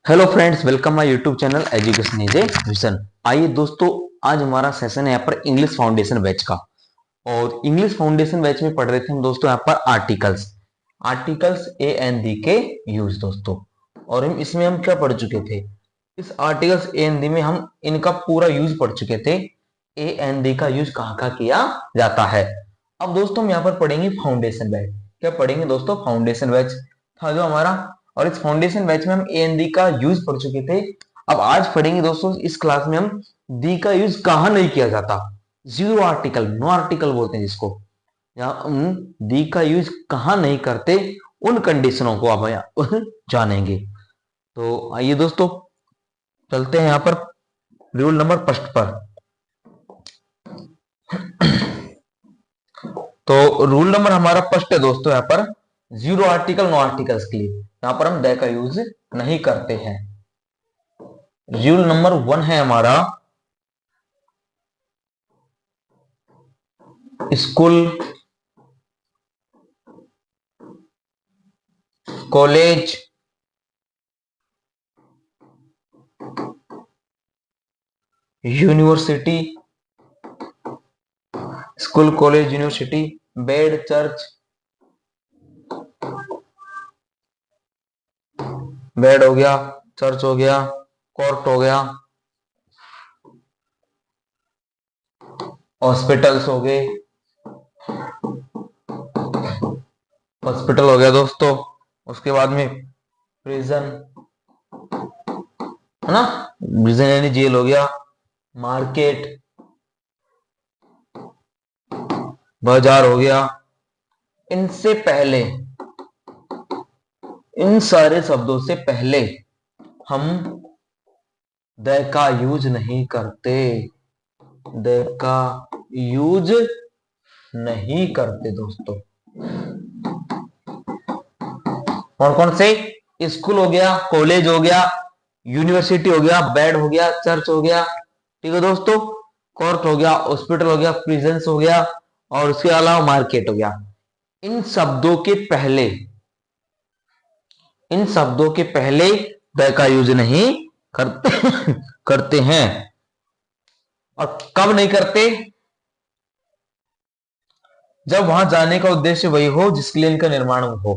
Hello friends, welcome my YouTube channel education is a vision. आइए दोस्तों, आज हमारा सेशन है यहाँ पर इंग्लिश फाउंडेशन बैच का। और इंग्लिश फाउंडेशन बैच में पढ़ रहे थे हम दोस्तों यहाँ पर आर्टिकल्स आर्टिकल्स ए एन दी के यूज दोस्तों। और हम क्या पढ़ चुके थे? इस आर्टिकल्स ए एन दी में हम इनका पूरा यूज पढ़ चुके थे। ए एन दी का यूज कहाँ कहाँ किया जाता है। अब दोस्तों हम यहाँ पर पढ़ेंगे फाउंडेशन बैच। क्या पढ़ेंगे दोस्तों? फाउंडेशन बैच था जो हमारा। और इस फाउंडेशन बैच में हम ए एन दी का यूज पढ़ चुके थे। अब आज पढ़ेंगे दोस्तों इस क्लास में हम दी का यूज कहाँ नहीं किया जाता। जीरो आर्टिकल, नो आर्टिकल बोलते हैं जिसको। यहाँ हम दी का यूज कहाँ नहीं करते, उन कंडीशनों को अब यहाँ जानेंगे। तो आइए दोस्तों, चलते हैं यहाँ पर रूल नंबर फर्स्ट पर। तो रूल नंबर हमारा फर्स्ट है दोस्तों, यहाँ पर जीरो आर्टिकल नो आर्टिकल्स के लिए यहाँ पर हम द का यूज नहीं करते हैं। रूल नंबर 1 है हमारा, school, college, university, school college university, bed, church, bed हो गया, चर्च हो गया, कोर्ट हो गया, हॉस्पिटल्स हो गए, हॉस्पिटल हो गया दोस्तों। उसके बाद में प्रिजन, है ना, प्रिजन यानी जेल हो गया, मार्केट, बाजार हो गया। इनसे पहले, इन सारे शब्दों से पहले हम द का यूज नहीं करते। द का यूज नहीं करते दोस्तों। कौन कौन से? स्कूल हो गया, कॉलेज हो गया, यूनिवर्सिटी हो गया, बेड हो गया, चर्च हो गया, ठीक है दोस्तों, कोर्ट हो गया, हॉस्पिटल हो गया, प्रिजन्स हो गया, और उसके अलावा मार्केट हो गया। इन शब्दों के पहले, इन शब्दों के पहले द का यूज नहीं करते करते हैं। और कब नहीं करते? जब वहां जाने का उद्देश्य वही हो जिसके लिए इनका निर्माण हो।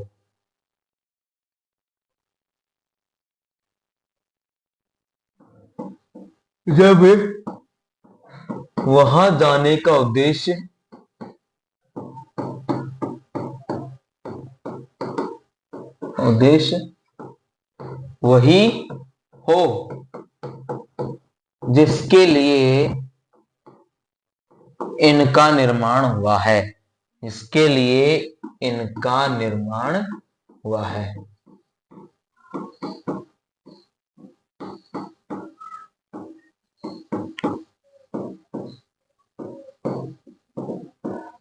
जब वहां जाने का उद्देश्य उद्देश्य वही हो जिसके लिए इनका निर्माण हुआ है, इसके लिए इनका निर्माण हुआ है।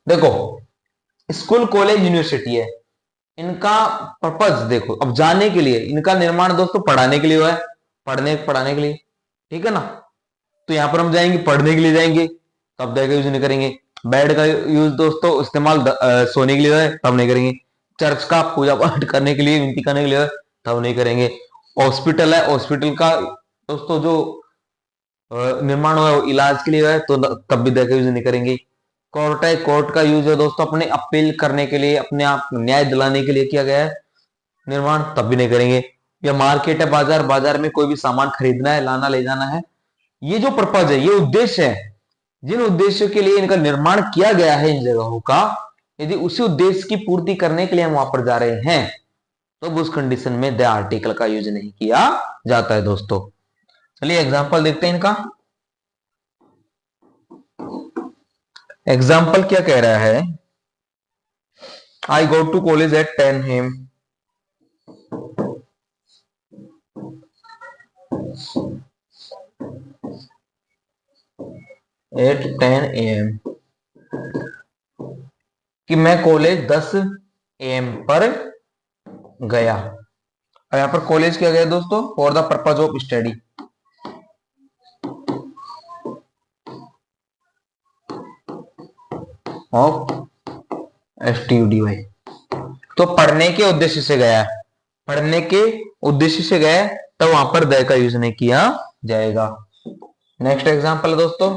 देखो, स्कूल कॉलेज यूनिवर्सिटी है, इनका पर्पज देखो। अब जाने के लिए इनका निर्माण दोस्तों पढ़ाने के लिए हुआ है, पढ़ाने के लिए, ठीक है ना। तो यहां पर हम जाएंगे, पढ़ने के लिए जाएंगे, तब द का यूज नहीं करेंगे। बेड का यूज दोस्तों इस्तेमाल सोने के लिए है, तब नहीं करेंगे। चर्च का पूजा पाठ करने के लिए, विनती करने के लिए है, तब नहीं करेंगे। हॉस्पिटल है, हॉस्पिटल का दोस्तों जो निर्माण हुआ है वो इलाज के लिए है, तो तब भी द का यूज नहीं करेंगे। कोर्ट है, कोर्ट का यूज है दोस्तों अपने अपील करने के लिए, अपने आप न्याय दिलाने के लिए किया गया है निर्माण, तब भी नहीं करेंगे। या मार्केट है, बाजार, बाजार में कोई भी सामान खरीदना है, लाना ले जाना है, ये जो पर्पज है, ये उद्देश्य है, जिन उद्देश्यों के लिए इनका निर्माण किया गया है इन जगहों का, यदि उसी उद्देश्य की पूर्ति करने के लिए हम वहां पर जा रहे हैं, तो उस कंडीशन में द आर्टिकल का यूज नहीं किया जाता है दोस्तों। चलिए एग्जाम्पल देखते हैं इनका। एग्जाम्पल क्या कह रहा है? I go to college at 10 AM। At 10 AM कि मैं कॉलेज 10 AM पर गया। और यहां पर कॉलेज क्या गया दोस्तों? For the purpose of study. Of STUDY, तो पढ़ने के उद्देश्य से गया है, पढ़ने के उद्देश्य से गया है, तो वहां पर द का यूज नहीं किया जाएगा। नेक्स्ट एग्जांपल है दोस्तों,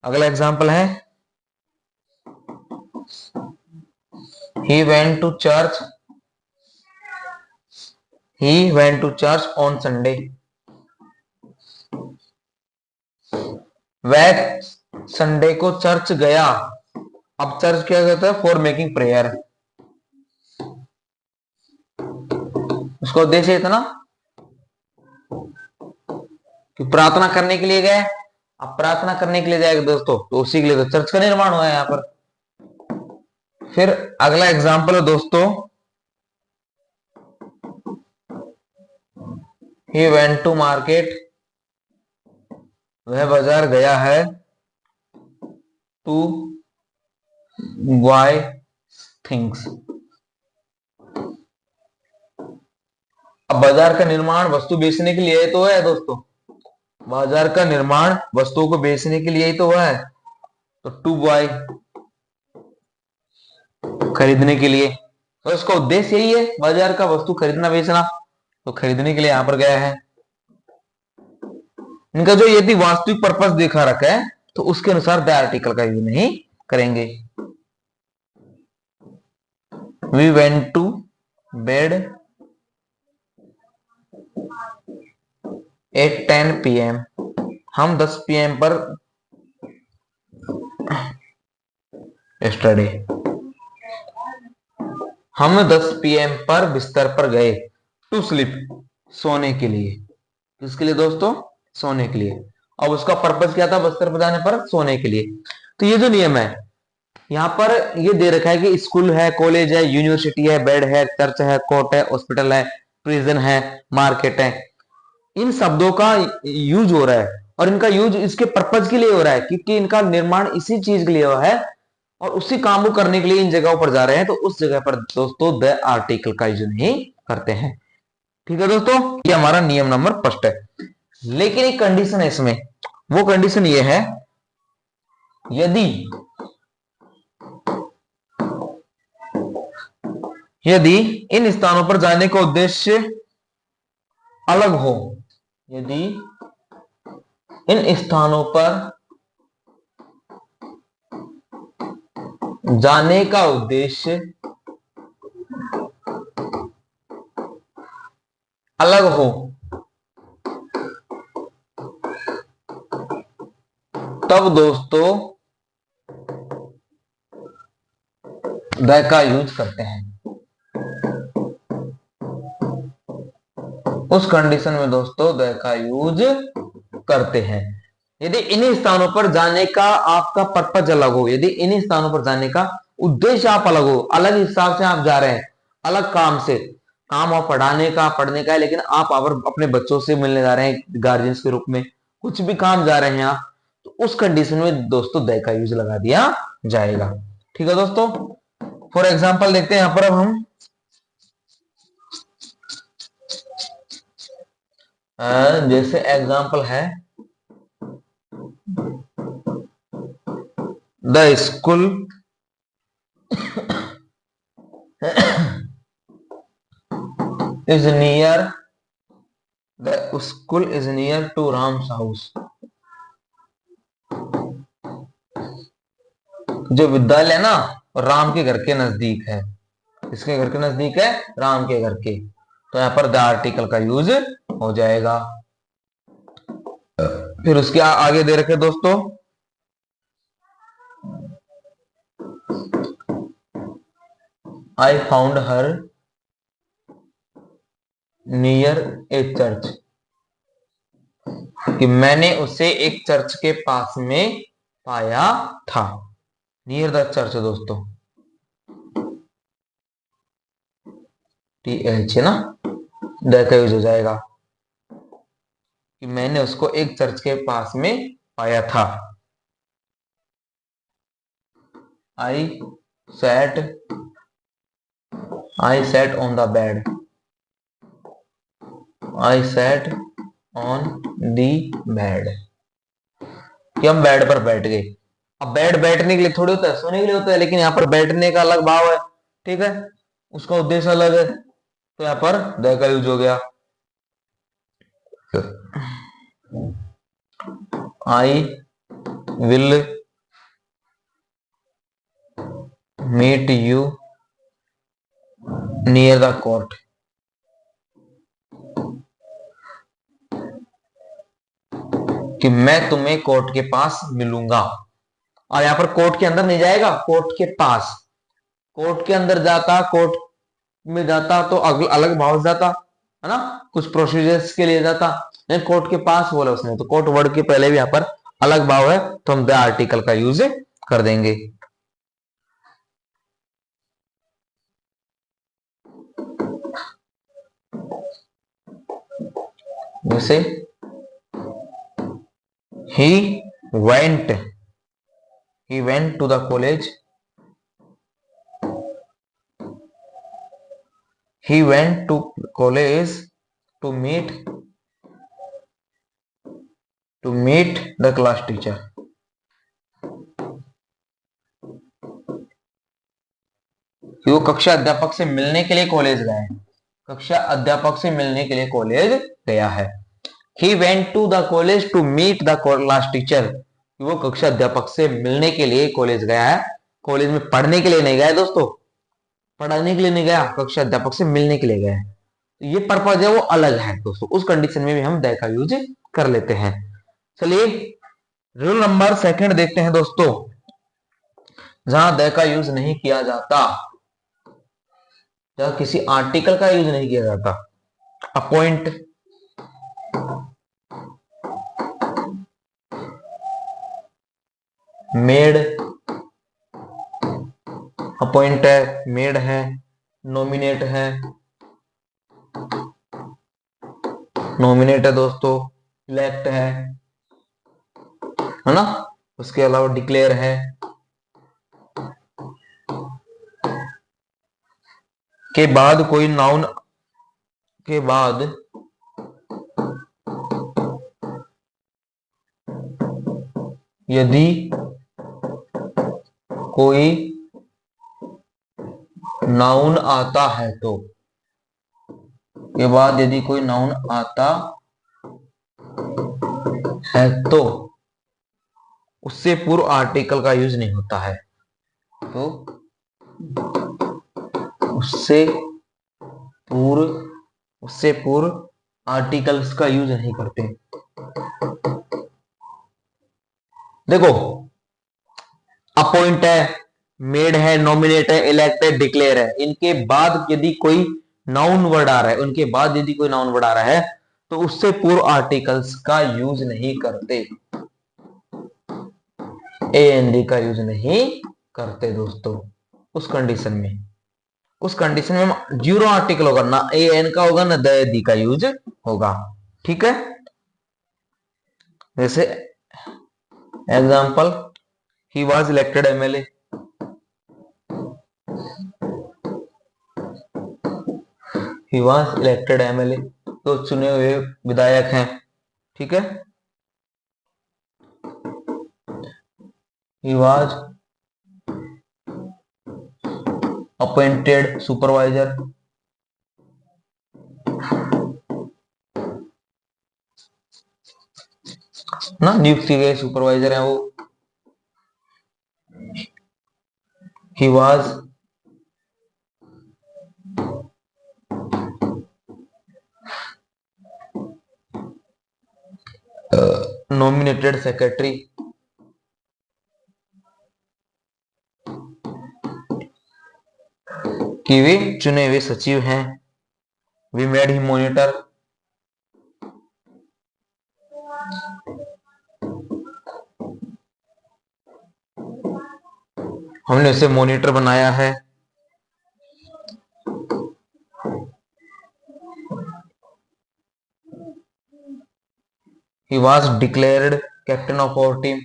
अगला एग्जांपल है he went to church on Sunday। वह संडे को चर्च गया। अब चर्च क्या कहता है, फॉर मेकिंग प्रेयर। उसका उद्देश्य था ना कि प्रार्थना करने के लिए गए। अब प्रार्थना करने के लिए जाएगा दोस्तों, तो उसी के लिए तो चर्च का निर्माण हुआ है यहां पर। फिर अगला एग्जांपल है दोस्तों, he went to market। वह बाजार गया है to buy things। अब बाजार का निर्माण वस्तु बेचने के लिए तो है दोस्तों, बाजार का निर्माण वस्तुओं को बेचने के लिए ही तो हुआ है। तो टू बाय, खरीदने के लिए, तो इसका उद्देश्य यही है बाजार का वस्तु खरीदना बेचना, तो खरीदने के लिए यहां पर गया है। इनका जो यदि वास्तविक पर्पस दिखा रखा है तो उसके अनुसार द आर्टिकल का यूज नहीं करेंगे। We went to bed at 10 PM। हम 10 PM पर यस्टरडे, हम 10 PM पर बिस्तर पर गए। टू स्लीप, सोने के लिए। किसके लिए दोस्तों, सोने के लिए। अब उसका पर्पस क्या था बिस्तर पर जाने पर, सोने के लिए। तो ये जो नियम है यहाँ पर ये दे रखा है कि स्कूल है, कॉलेज है, यूनिवर्सिटी है, बेड है, चर्च है, कोर्ट है, हॉस्पिटल है, प्रिजन है, मार्केट है, इन शब्दों का यूज हो रहा है और इनका यूज इसके पर्पज के लिए हो रहा है क्योंकि इनका निर्माण इसी चीज के लिए हुआ है और उसी काम को करने के लिए इन जगहों पर जा रहे हैं। तो उस जगह पर दोस्तों द आर्टिकल का यूज नहीं करते हैं। ठीक है दोस्तों, ये हमारा नियम नंबर फर्स्ट है। लेकिन एक कंडीशन है इसमें, वो कंडीशन ये है यदि इन स्थानों पर जाने का उद्देश्य अलग हो, यदि इन स्थानों पर जाने का उद्देश्य अलग हो तब दोस्तों द का यूज करते हैं। उस कंडीशन में दोस्तों द का यूज करते हैं यदि इन्हीं स्थानों पर जाने का आपका पर्पज अलग हो, यदि इन्हीं स्थानों पर जाने का उद्देश्य आप अलग हो, अलग हिसाब से आप जा रहे हैं, अलग काम से, काम और पढ़ने का है, लेकिन आप अपने बच्चों से मिलने जा रहे हैं गार्जियंस के रूप में, कुछ भी काम जा रहे हैं आप, तो उस कंडीशन में दोस्तों द का यूज लगा दिया जाएगा। ठीक है दोस्तों, फॉर एग्जाम्पल देखते हैं यहां पर अब हम जैसे एग्जाम्पल है the school is near, the school is near to Ram's house. जो विद्यालय है ना राम के घर के नजदीक है। किसके घर के नजदीक है, राम के घर के। तो यहां पर द आर्टिकल का यूज हो जाएगा। फिर उसके आगे दे रखे दोस्तों I found her near A church, कि मैंने उसे एक चर्च के पास में पाया था। नियर द चर्च दोस्तों TH है ना, द का यूज हो जाएगा कि मैंने उसको एक चर्च के पास में पाया था। I sat on the bed, I sat on the bed, कि हम बेड पर बैठ गए। अब बेड बैठने के लिए थोड़ी होता है, सोने के लिए होता है, लेकिन यहाँ पर बैठने का अलग भाव है। ठीक है, उसका उद्देश्य अलग है, तो यहाँ पर द का यूज हो गया। I will meet you near the court. कि मैं तुम्हें कोर्ट के पास मिलूंगा। और यहां पर कोर्ट के अंदर नहीं जाएगा, कोर्ट के पास। कोर्ट के अंदर जाता, कोर्ट में जाता तो अलग भाव जाता है ना, कुछ प्रोसीजर्स के लिए जाता। नहीं, कोर्ट के पास बोला उसने, तो कोर्ट वर्ड के पहले भी यहां पर अलग भाव है, तो हम द आर्टिकल का यूज कर देंगे। जैसे he went to the college, he went to college to meet the class teacher। वो कक्षा अध्यापक से मिलने के लिए कॉलेज गया है, कक्षा अध्यापक से मिलने के लिए कॉलेज गया है। He went to the college to meet the class teacher। वो कक्षा अध्यापक से मिलने के लिए कॉलेज गया है, कॉलेज में पढ़ने के लिए नहीं गया दोस्तों, पढ़ाने के लिए नहीं गया, कक्षा अध्यापक से मिलने के लिए गया है। तो ये पर्पज है वो अलग है दोस्तों, उस कंडीशन में भी हम द का यूज कर लेते हैं। चलिए रूल नंबर सेकंड देखते हैं दोस्तों, जहां द का यूज नहीं किया जाता, जहां किसी आर्टिकल का यूज नहीं किया जाता। अपॉइंट, मेड, अपॉइंट है, मेड है, नॉमिनेट है, नॉमिनेट है दोस्तों, इलेक्ट है ना, उसके अलावा डिक्लेयर है, के बाद कोई नाउन, के बाद यदि कोई नाउन आता है तो, के बाद यदि कोई नाउन आता है तो उससे पूर्व आर्टिकल का यूज नहीं होता है, तो उससे पूर्व आर्टिकल्स का यूज नहीं करते। देखो अपॉइंट है, मेड है, नॉमिनेट है, इलेक्ट है, डिक्लेयर है, इनके बाद यदि कोई नाउन वर्ड आ रहा है, उनके बाद यदि कोई नाउन वर्ड आ रहा है तो उससे पूर्व आर्टिकल्स का यूज नहीं करते, ए एन डी का यूज नहीं करते दोस्तों। उस कंडीशन में हम जीरो आर्टिकल होगा, ना ए एन का होगा ना द दी का यूज होगा। ठीक है, जैसे example, he was elected MLA, he was elected MLA, तो चुने हुए विधायक हैं। ठीक है, he was appointed supervisor, ना नियुक्त किए गए सुपरवाइजर हैं वो। he was nominated secretary, कि वे चुने हुए सचिव हैं। वी मेड हिम मॉनिटर, हमने उसे मॉनिटर बनाया है। he was declared captain of our team,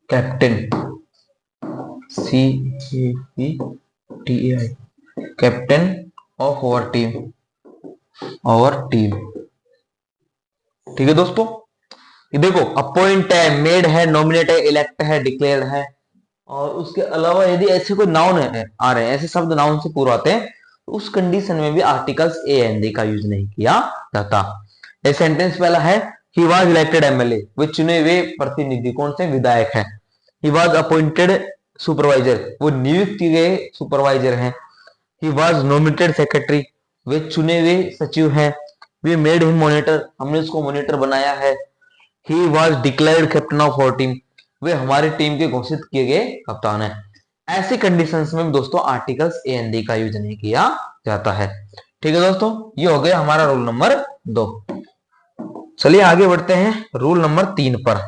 captain CAPTAI, captain of our team. ठीक है दोस्तों, ये देखो अपॉइंट है, मेड है, नॉमिनेट है, इलेक्ट है, डिक्लेयर है और उसके अलावा यदि ऐसे कोई नाउन आ रहे हैं, ऐसे शब्द नाउन से पूर्व आते हैं, तो उस कंडीशन में भी आर्टिकल्स ए एंड डी का यूज नहीं किया जाता। ये सेंटेंस पहला है, ही वॉज इलेक्टेड एमएलए, वे चुने हुए प्रतिनिधि, कौन से, विधायक है। ही वॉज अपॉइंटेड सुपरवाइजर, वो नियुक्त किए गए सुपरवाइजर हैं। ही वॉज नोमिनेटेड सेक्रेटरी, वे चुने हुए सचिव हैं। वी मेड हिम मॉनिटर, हमने उसको मॉनिटर बनाया है। He was declared captain of our team, वे हमारी टीम के घोषित किए गए कप्तान है। ऐसी कंडीशंस में दोस्तों आर्टिकल्स ए एंड डी का यूज नहीं किया जाता है। ठीक है दोस्तों, ये हो गया हमारा रूल नंबर 2। चलिए आगे बढ़ते हैं रूल नंबर 3 पर।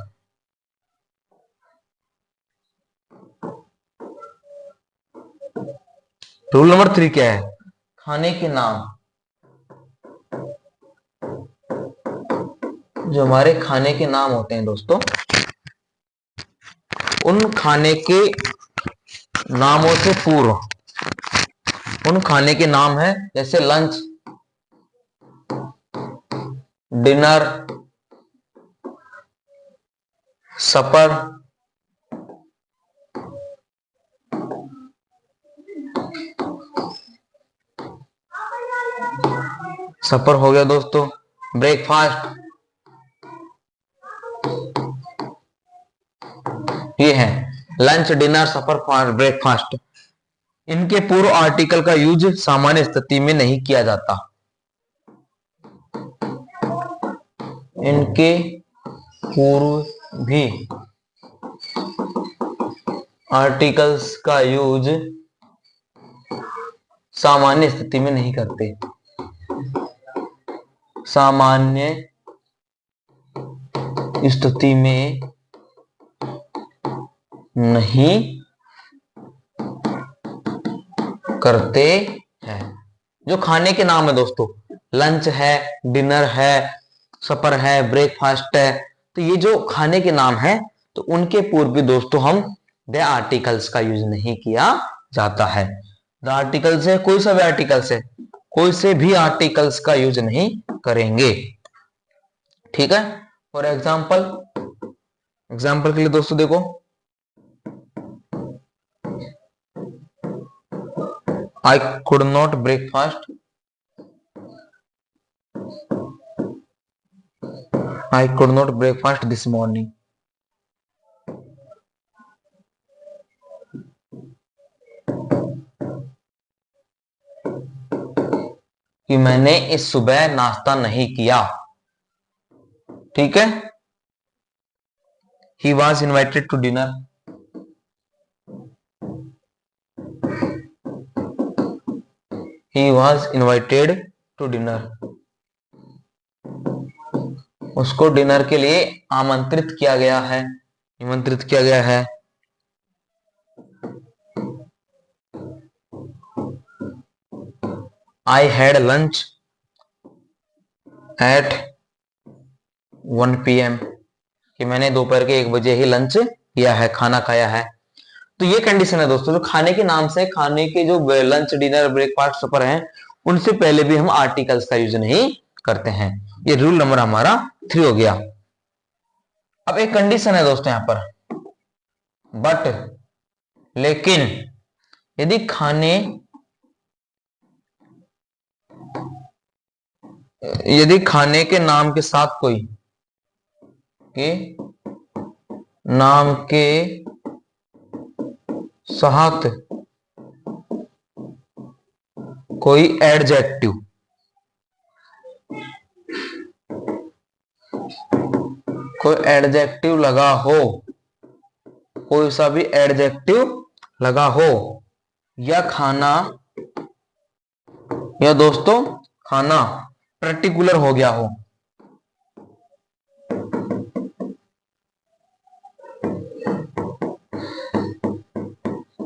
रूल नंबर 3 क्या है? खाने के नाम, जो हमारे खाने के नाम होते हैं दोस्तों, उन खाने के नामों से पूर्व, उन खाने के नाम है जैसे लंच, डिनर, सपर, सपर हो गया दोस्तों, ब्रेकफास्ट, ये है लंच, डिनर, सपर, ब्रेकफास्ट। इनके पूर्व आर्टिकल का यूज सामान्य स्थिति में नहीं किया जाता। इनके पूर्व भी आर्टिकल्स का यूज सामान्य स्थिति में नहीं करते, सामान्य स्थिति में नहीं करते हैं। जो खाने के नाम है दोस्तों, लंच है, डिनर है, सपर है, ब्रेकफास्ट है, तो ये जो खाने के नाम है, तो उनके पूर्व भी दोस्तों हम द आर्टिकल्स का यूज नहीं किया जाता है। द आर्टिकल्स है, कोई सा भी आर्टिकल्स है, कोई से भी आर्टिकल्स का यूज नहीं करेंगे। ठीक है, फॉर एग्जाम्पल, एग्जाम्पल के लिए दोस्तों देखो, I could not breakfast, I could not breakfast this morning. कि मैंने इस सुबह नाश्ता नहीं किया। ठीक है, he was invited to dinner, he was invited to dinner, उसको डिनर के लिए आमंत्रित किया गया है, निमंत्रित किया गया है। I had lunch at 1 PM, कि मैंने दोपहर के 1 बजे ही लंच किया है, खाना खाया है। तो ये कंडीशन है दोस्तों, जो खाने के नाम से, खाने के जो लंच, डिनर, ब्रेकफास्ट, सपर हैं, उनसे पहले भी हम आर्टिकल्स का यूज नहीं करते हैं। ये रूल नंबर हमारा 3 हो गया। अब एक कंडीशन है दोस्तों यहां पर, बट, लेकिन, यदि खाने के नाम के साथ कोई, के नाम के साथ कोई एडजेक्टिव, कोई एडजेक्टिव लगा हो, कोई सा भी एडजेक्टिव लगा हो, या खाना, या दोस्तों खाना पर्टिकुलर हो गया हो,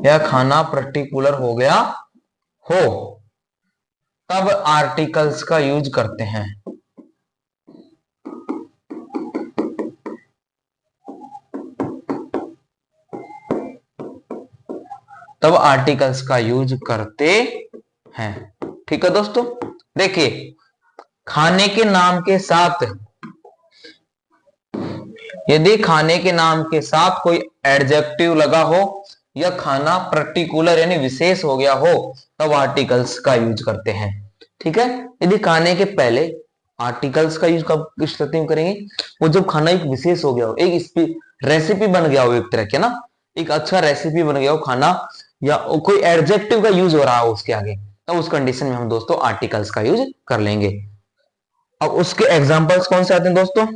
या खाना पर्टिकुलर हो गया हो, तब आर्टिकल्स का यूज करते हैं। तब आर्टिकल्स का यूज करते हैं। ठीक है दोस्तों, देखिए, खाने के नाम के साथ, यदि खाने के नाम के साथ कोई एडजेक्टिव लगा हो या खाना पर्टिकुलर यानी विशेष हो गया हो तब आर्टिकल्स का यूज करते हैं। ठीक है, यदि खाने के पहले आर्टिकल्स का यूज कब किस स्थिति में करेंगे, वो जब खाना एक विशेष हो गया हो, एक रेसिपी बन गया हो, एक तरह के ना एक अच्छा रेसिपी बन गया हो खाना, या कोई एडजेक्टिव का यूज हो रहा हो उसके आगे, तो उस कंडीशन में हम दोस्तों आर्टिकल्स का यूज कर लेंगे। अब उसके एग्जांपल्स कौन से आते हैं दोस्तों,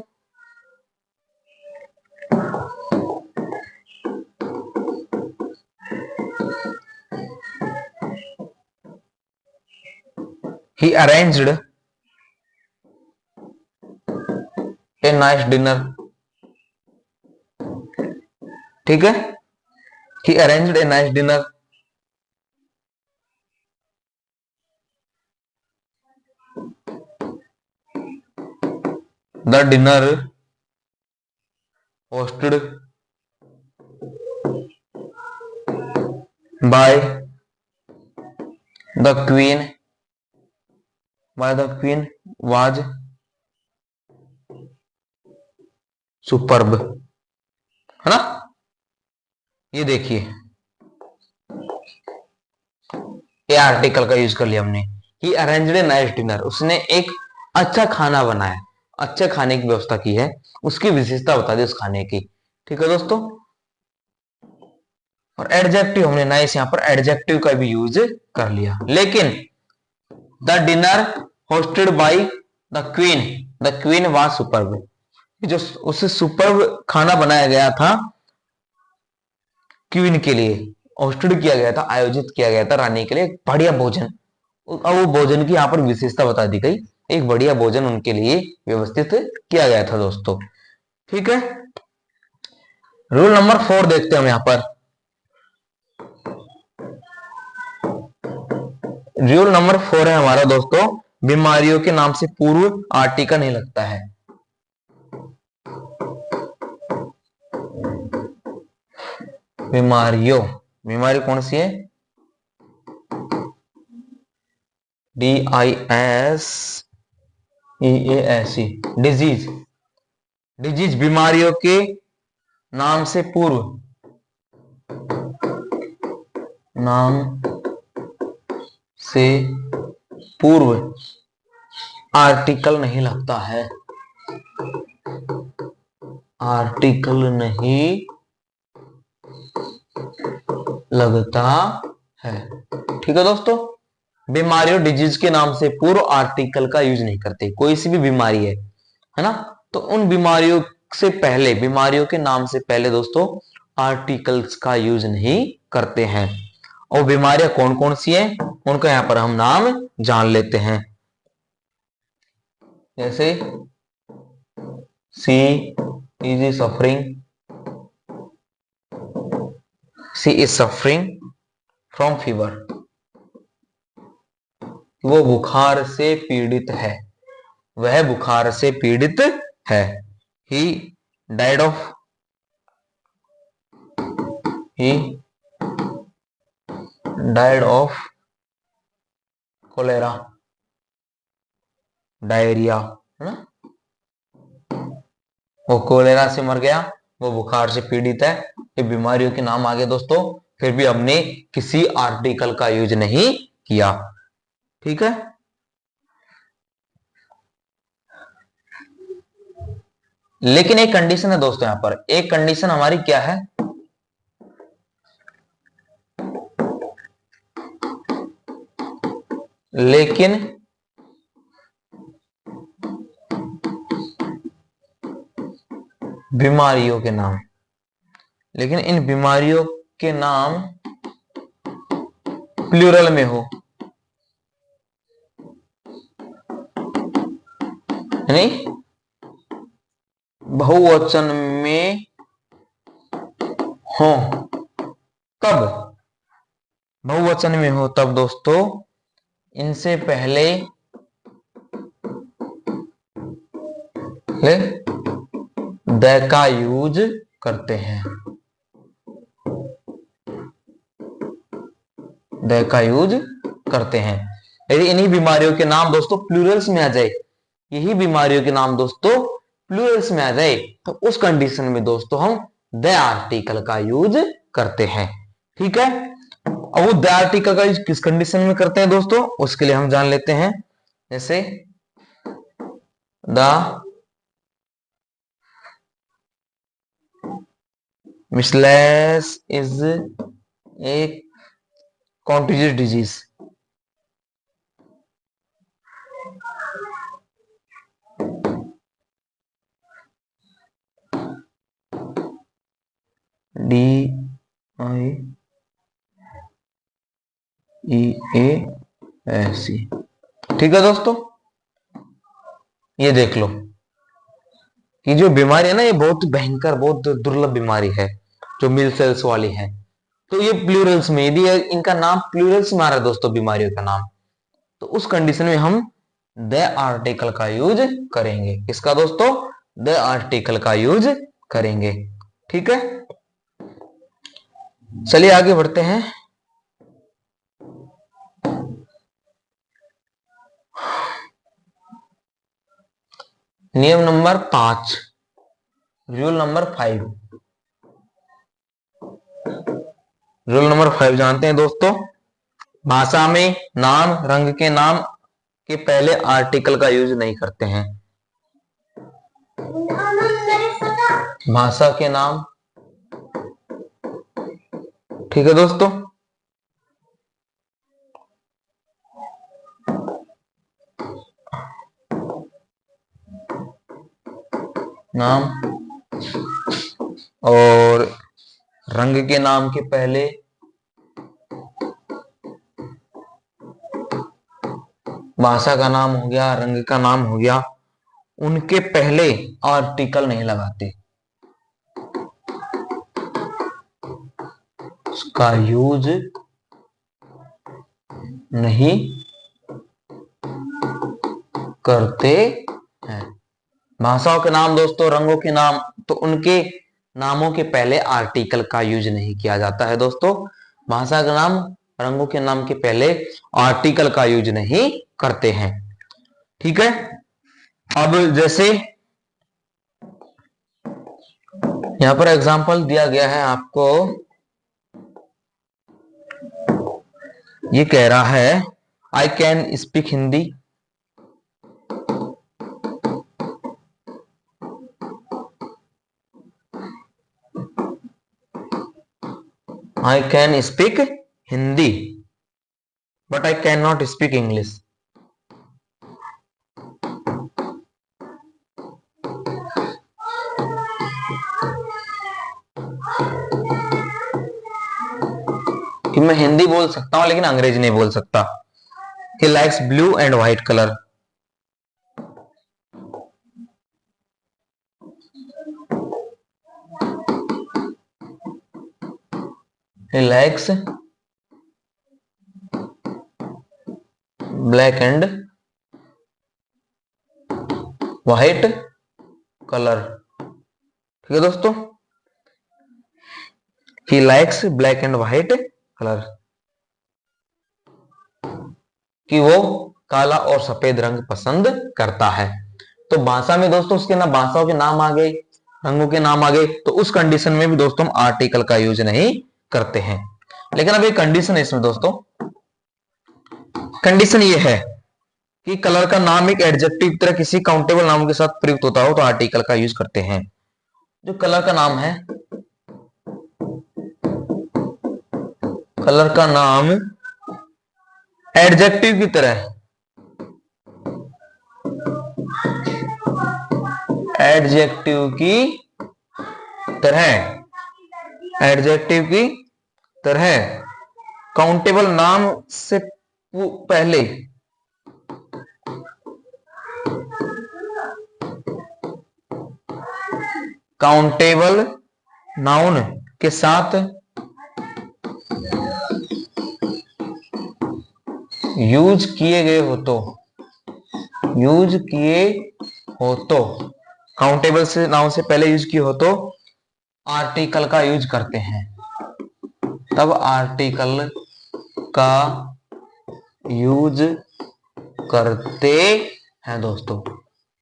he arranged a nice dinner. ठीक है, he arranged a nice dinner. The dinner hosted by the queen was superb, है ना। ये देखिए ये आर्टिकल का यूज कर लिया हमने, ही अरेंज्ड ए नाइस डिनर, उसने एक अच्छा खाना बनाया, अच्छे खाने की व्यवस्था की है, उसकी विशेषता बता दी उस खाने की। ठीक है दोस्तों, और एडजेक्टिव हमने नाइस यहां पर एडजेक्टिव का भी यूज कर लिया। लेकिन the dinner hosted by the queen was superb, जो उससे सुपर्ब खाना बनाया गया था क्वीन के लिए, होस्टेड किया गया था, आयोजित किया गया था रानी के लिए बढ़िया भोजन। अब वो भोजन की यहाँ पर विशेषता बता दी गई, एक बढ़िया भोजन उनके लिए व्यवस्थित किया गया था दोस्तों। ठीक है, रूल नंबर 4 देखते हैं हम यहाँ पर। रूल नंबर 4 है हमारा दोस्तों, बीमारियों के नाम से पूर्व आर्टिकल नहीं लगता है। बीमारी कौन सी है, DISEASE, डिजीज बीमारियों के नाम से पूर्व आर्टिकल नहीं लगता है, आर्टिकल नहीं लगता है। ठीक है दोस्तों, बीमारियों डिजीज के नाम से पूर्व आर्टिकल का यूज नहीं करते, कोई सी भी बीमारी है ना, तो उन बीमारियों से पहले, बीमारियों के नाम से पहले दोस्तों आर्टिकल्स का यूज नहीं करते हैं। और बीमारियां कौन कौन सी हैं उनका यहां पर हम नाम जान लेते हैं। जैसे सी इज सफरिंग फ्रॉम फीवर, वो बुखार से पीड़ित है, वह बुखार से पीड़ित है। He died of cholera, diarrhoea, है ना, वो कोलेरा से मर गया, वो बुखार से पीड़ित है। ये बीमारियों के नाम आ गए दोस्तों, फिर भी हमने किसी आर्टिकल का यूज नहीं किया। ठीक है, लेकिन एक कंडीशन है दोस्तों, यहां पर एक कंडीशन हमारी क्या है, लेकिन बीमारियों के नाम, लेकिन इन बीमारियों के नाम प्लूरल में हो, नहीं बहुवचन में हो, कब बहुवचन में हो तब दोस्तों इनसे पहले द का यूज करते हैं, द का यूज करते हैं। यदि इन्हीं बीमारियों के नाम दोस्तों प्लूरल्स में आ जाए, यही बीमारियों के नाम दोस्तों प्लूरल्स में आ जाए, तो उस कंडीशन में दोस्तों हम द आर्टिकल का यूज करते हैं। ठीक है। अब वो द आर्टिकल का यूज किस कंडीशन में करते हैं दोस्तों, उसके लिए हम जान लेते हैं। जैसे the measles is a contagious disease. D I E A S C. ठीक है दोस्तों, ये देख लो कि जो बीमारी है ना, ये बहुत भयंकर, बहुत दुर्लभ बीमारी है जो मिलसेल्स वाली है। तो ये प्लूरल्स में, यदि इनका नाम प्लूरल्स में आ रहा है दोस्तों बीमारियों का नाम, तो उस कंडीशन में हम द आर्टिकल का यूज करेंगे। किसका दोस्तों, द आर्टिकल का यूज करेंगे। ठीक है, चलिए आगे बढ़ते हैं। नियम number 5, rule number 5। Rule number 5 जानते हैं दोस्तों। भाषा में नाम, रंग के नाम के पहले आर्टिकल का यूज नहीं करते हैं। भाषा के नाम, ठीक है दोस्तों, नाम और रंग के नाम के पहले भाषा का नाम हो गया, रंग का नाम हो गया, उनके पहले आर्टिकल नहीं लगाते, उसका यूज नहीं करते हैं। भाषाओं के नाम दोस्तों, रंगों के नाम, तो उनके नामों के पहले आर्टिकल का यूज नहीं किया जाता है दोस्तों। भाषा का नाम, रंगों के नाम के पहले आर्टिकल का यूज नहीं करते हैं। ठीक है, अब जैसे यहां पर एग्जांपल दिया गया है आपको, ये कह रहा है I can speak Hindi. I can speak Hindi, but I cannot speak English. कि मैं हिंदी बोल सकता हूं लेकिन अंग्रेजी नहीं बोल सकता। He likes blue and white color. He likes black and white color। ठीक है दोस्तों, he likes black and white color, कि वो काला और सफेद रंग पसंद करता है। तो भाषा में दोस्तों उसके ना भाषाओं के नाम आ गए, रंगों के नाम आ गए, तो उस कंडीशन में भी दोस्तों हम आर्टिकल का यूज नहीं करते हैं। लेकिन अब एक कंडीशन है इसमें दोस्तों, कंडीशन ये है कि कलर का नाम एक एडजेक्टिव की तरह किसी काउंटेबल नाम के साथ प्रयुक्त होता हो तो आर्टिकल का यूज करते हैं। जो कलर का नाम है, कलर का नाम एडजेक्टिव की तरह, एडजेक्टिव की तरह, एडजेक्टिव की तरह काउंटेबल नाम से पहले काउंटेबल नाउन के साथ यूज किए गए हो तो, यूज किए हो तो, काउंटेबल से नाउन से पहले यूज किए हो तो आर्टिकल का यूज करते हैं। तब आर्टिकल का यूज करते हैं दोस्तों।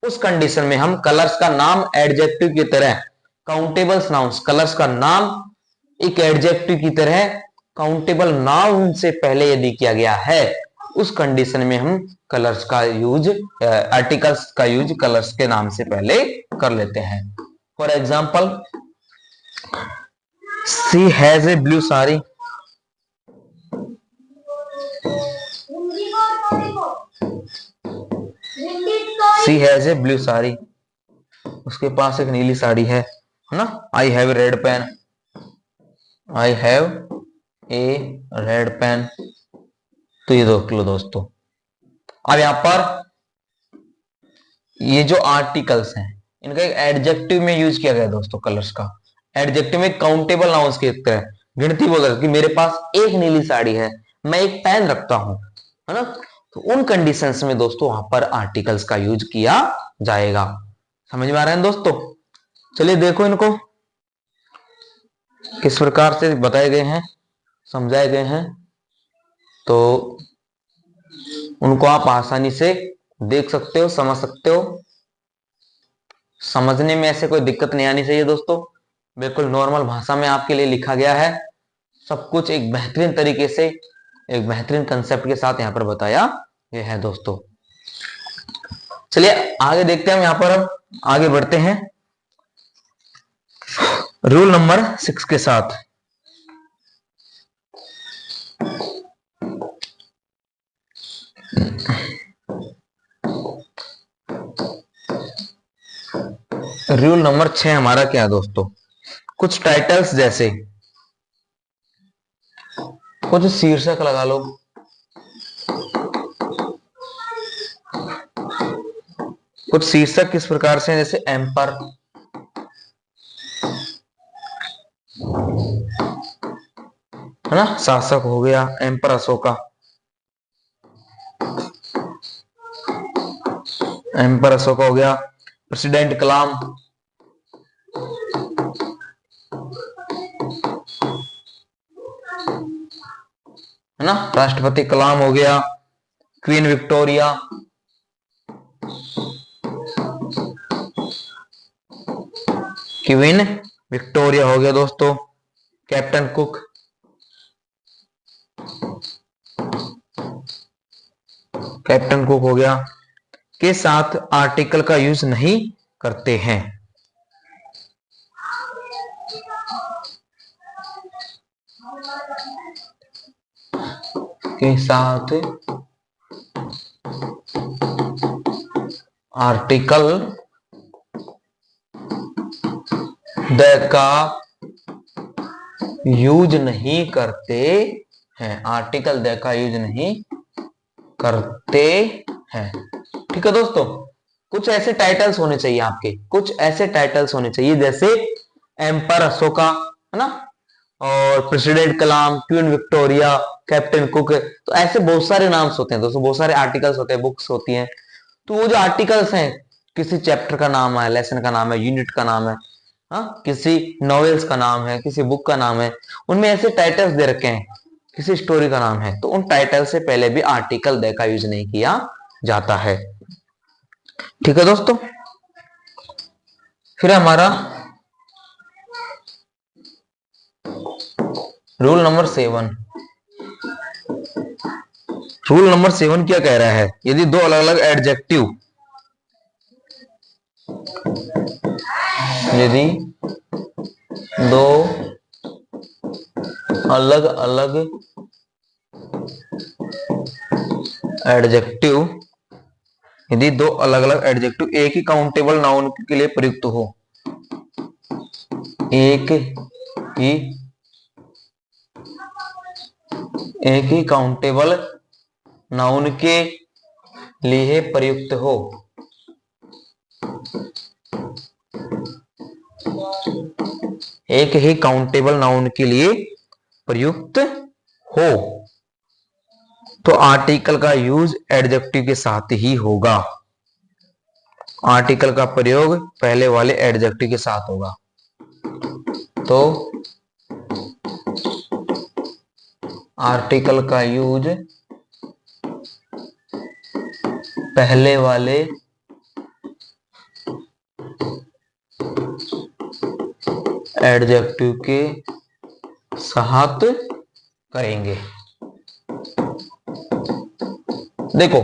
उस कंडीशन में हम कलर्स का नाम एडजेक्टिव की तरह, काउंटेबल्स नाउन्स, कलर्स का नाम एक एडजेक्टिव की तरह काउंटेबल नाउन से पहले यदि किया गया है, उस कंडीशन में हम कलर्स का यूज, आर्टिकल्स का यूज कलर्स के नाम से पहले कर लेते हैं। For example, she has a blue sari. She has a blue sari, उसके पास एक नीली साड़ी है ना। I have a red pen, I have a red pen. तो ये देख लो दोस्तों, अब यहां पर ये जो आर्टिकल्स हैं, इनका एक एडजेक्टिव में यूज किया गया दोस्तों, कलर्स का एडजेक्टिव में काउंटेबल नाउंस की तरह गिनती बोल रहे कि मेरे पास एक नीली साड़ी है, मैं एक पेन रखता हूं, है ना। तो उन कंडीशंस में दोस्तों वहां पर आर्टिकल्स का यूज किया जाएगा। समझ में आ रहा है दोस्तों? चलिए देखो इनको किस प्रकार से बताए गए हैं, समझाए गए हैं, तो उनको आप आसानी से देख सकते हो, समझ सकते हो। समझने में ऐसे कोई दिक्कत नहीं आनी चाहिए दोस्तों, बिल्कुल नॉर्मल भाषा में आपके लिए लिखा गया है। सब कुछ एक बेहतरीन तरीके से, एक बेहतरीन कंसेप्ट के साथ यहाँ पर बताया गया है दोस्तों। चलिए आगे देखते हैं, हम यहाँ पर अब आगे बढ़ते हैं रूल नंबर 6 के साथ। रूल नंबर 6 हमारा क्या है दोस्तों? कुछ टाइटल्स जैसे कुछ शीर्षक लगा लो, कुछ शीर्षक किस प्रकार से, जैसे एम्पर, है ना, शासक हो गया एम्पर अशोका, एम्पर अशोका हो गया। प्रेसिडेंट कलाम, है ना, राष्ट्रपति कलाम हो गया। क्वीन विक्टोरिया, क्वीन विक्टोरिया हो गया दोस्तों। कैप्टन कुक, कैप्टन कुक हो गया, के साथ आर्टिकल का यूज नहीं करते हैं। के साथ आर्टिकल द का यूज नहीं करते हैं, आर्टिकल द का यूज नहीं करते हैं। ठीक है दोस्तों, कुछ ऐसे टाइटल्स होने चाहिए आपके, कुछ ऐसे टाइटल्स होने चाहिए जैसे एम्पर अशोका, है ना, और प्रेसिडेंट कलाम, क्वीन विक्टोरिया, कैप्टन कुक। तो ऐसे बहुत सारे नाम्स होते हैं दोस्तों, बहुत सारे आर्टिकल्स होते हैं, बुक्स होती हैं। तो वो जो आर्टिकल्स हैं, किसी चैप्टर का नाम है, लेसन का नाम है, यूनिट का नाम है, हाँ, किसी नॉवेल्स का नाम है, किसी बुक का नाम है, उनमें ऐसे टाइटल्स दे रखे हैं, किसी स्टोरी का नाम है, तो उन टाइटल से पहले भी आर्टिकल द का यूज नहीं किया जाता है। ठीक है दोस्तों, फिर हमारा रूल नंबर 7। रूल नंबर 7 क्या कह रहा है? यदि दो अलग अलग एडजेक्टिव, यदि दो अलग अलग एडजेक्टिव, यदि दो अलग अलग एडजेक्टिव एक ही काउंटेबल नाउन के लिए प्रयुक्त हो, एक ही काउंटेबल नाउन के लिए प्रयुक्त हो, एक ही काउंटेबल नाउन के लिए प्रयुक्त हो, तो आर्टिकल का यूज एडजेक्टिव के साथ ही होगा। आर्टिकल का प्रयोग पहले वाले एडजेक्टिव के साथ होगा। तो आर्टिकल का यूज पहले वाले एडजेक्टिव के साथ करेंगे। देखो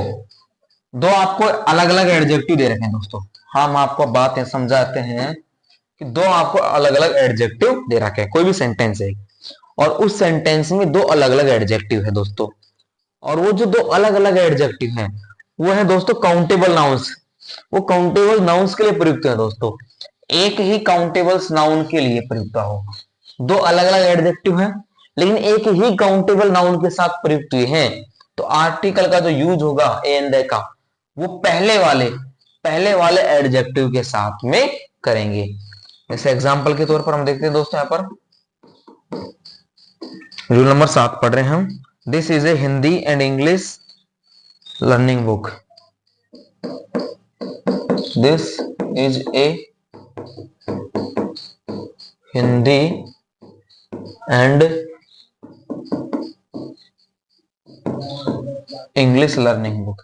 दो आपको अलग अलग एडजेक्टिव दे रखे हैं दोस्तों। हम आपको बात समझाते हैं कि दो आपको अलग अलग एडजेक्टिव दे रखे हैं, कोई भी सेंटेंस है और उस सेंटेंस में दो अलग अलग एडजेक्टिव है दोस्तों। और वो जो दो अलग अलग एडजेक्टिव हैं वो है दोस्तों काउंटेबल नाउन्स। वो काउंटेबल नाउन्स के लिए प्रयुक्त है दोस्तों। एक ही काउंटेबल नाउन के लिए प्रयुक्त हो। दो अलग अलग एडजेक्टिव हैं लेकिन एक ही काउंटेबल नाउन के साथ प्रयुक्त हुए हैं, तो आर्टिकल का जो यूज होगा ए एंड द का, वो पहले वाले एडजेक्टिव के साथ में करेंगे। जैसे एग्जांपल के तौर पर हम देखते हैं दोस्तों, यहां पर रूल नंबर 7 पढ़ रहे हैं हम। This is a Hindi and English learning book. This is a Hindi and English learning book.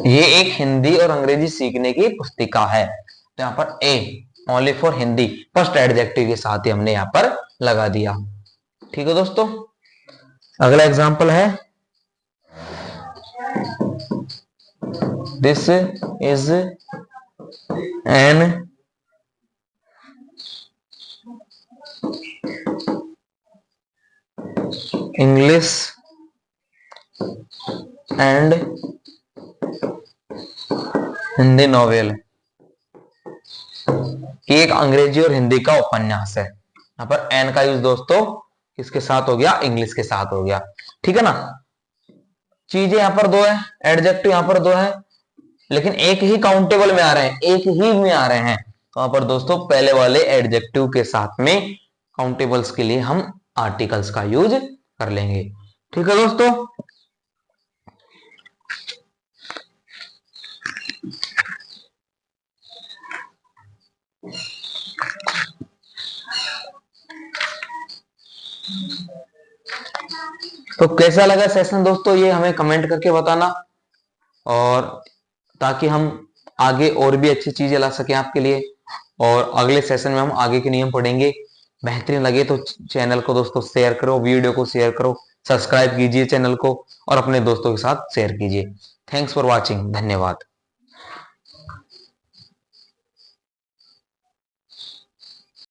ये एक हिंदी और अंग्रेजी सीखने की पुस्तिका है। तो यहां पर a only for Hindi first adjective के साथ ही हमने यहां पर लगा दिया। ठीक है दोस्तों, अगला एग्जांपल है this is an English and Hindi novel. एक अंग्रेजी और हिंदी का उपन्यास है। यहां पर एन का यूज दोस्तों किसके साथ हो गया, इंग्लिश के साथ हो गया। ठीक है ना, चीजें यहां पर दो है, एडजेक्टिव यहां पर दो है, लेकिन एक ही काउंटेबल में आ रहे हैं, एक ही में आ रहे हैं। तो वहां पर दोस्तों पहले वाले एडजेक्टिव के साथ में काउंटेबल्स के लिए हम आर्टिकल्स का यूज कर लेंगे। ठीक है दोस्तों, तो कैसा लगा सेशन दोस्तों, ये हमें कमेंट करके बताना, और ताकि हम आगे और भी अच्छी चीजें ला सकें आपके लिए। और अगले सेशन में हम आगे के नियम पढ़ेंगे। बेहतरीन लगे तो चैनल को दोस्तों शेयर करो, वीडियो को शेयर करो, सब्सक्राइब कीजिए चैनल को और अपने दोस्तों के साथ शेयर कीजिए। थैंक्स फॉर वॉचिंग, धन्यवाद।